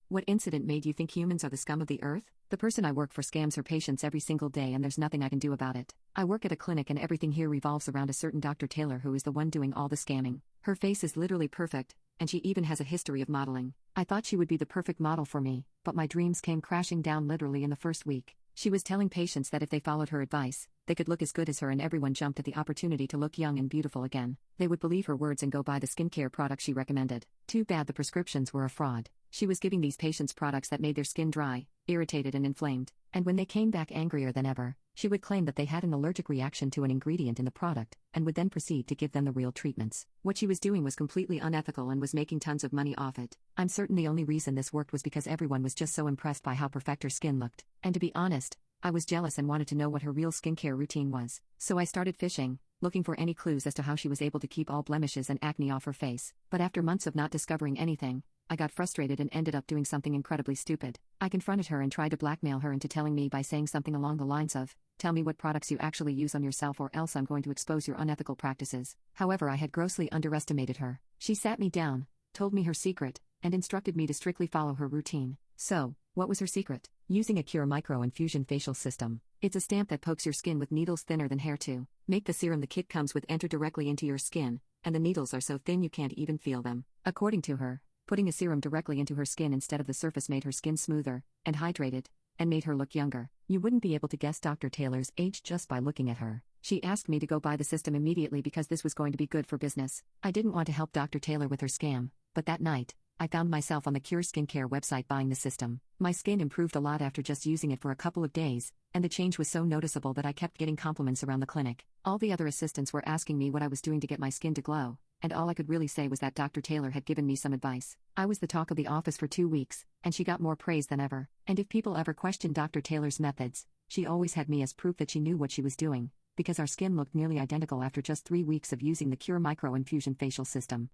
What incident made you think humans are the scum of the earth? The person I work for scams her patients every single day and there's nothing I can do about it. I work at a clinic and everything here revolves around a certain Dr. Taylor who is the one doing all the scamming. Her face is literally perfect, and she even has a history of modeling. I thought she would be the perfect model for me, but my dreams came crashing down literally in the first week. She was telling patients that if they followed her advice, they could look as good as her, and everyone jumped at the opportunity to look young and beautiful again. They would believe her words and go buy the skincare products she recommended. Too bad the prescriptions were a fraud. She was giving these patients products that made their skin dry, irritated and inflamed, and when they came back angrier than ever, she would claim that they had an allergic reaction to an ingredient in the product, and would then proceed to give them the real treatments. What she was doing was completely unethical and was making tons of money off it. I'm certain the only reason this worked was because everyone was just so impressed by how perfect her skin looked, and to be honest, I was jealous and wanted to know what her real skincare routine was. So I started fishing, looking for any clues as to how she was able to keep all blemishes and acne off her face. But after months of not discovering anything, I got frustrated and ended up doing something incredibly stupid. I confronted her and tried to blackmail her into telling me by saying something along the lines of, "Tell me what products you actually use on yourself or else I'm going to expose your unethical practices." However, I had grossly underestimated her. She sat me down, told me her secret, and instructed me to strictly follow her routine. So, what was her secret? Using a Cure micro-infusion facial system. It's a stamp that pokes your skin with needles thinner than hair to make the serum the kit comes with enter directly into your skin, and the needles are so thin you can't even feel them. According to her, putting a serum directly into her skin instead of the surface made her skin smoother and hydrated, and made her look younger. You wouldn't be able to guess Dr. Taylor's age just by looking at her. She asked me to go buy the system immediately because this was going to be good for business. I didn't want to help Dr. Taylor with her scam, but that night, I found myself on the Cure skincare website buying the system. My skin improved a lot after just using it for a couple of days, and the change was so noticeable that I kept getting compliments around the clinic. All the other assistants were asking me what I was doing to get my skin to glow, and all I could really say was that Dr. Taylor had given me some advice. I was the talk of the office for 2 weeks, and she got more praise than ever. And if people ever questioned Dr. Taylor's methods, she always had me as proof that she knew what she was doing, because our skin looked nearly identical after just 3 weeks of using the Cure micro-infusion facial system.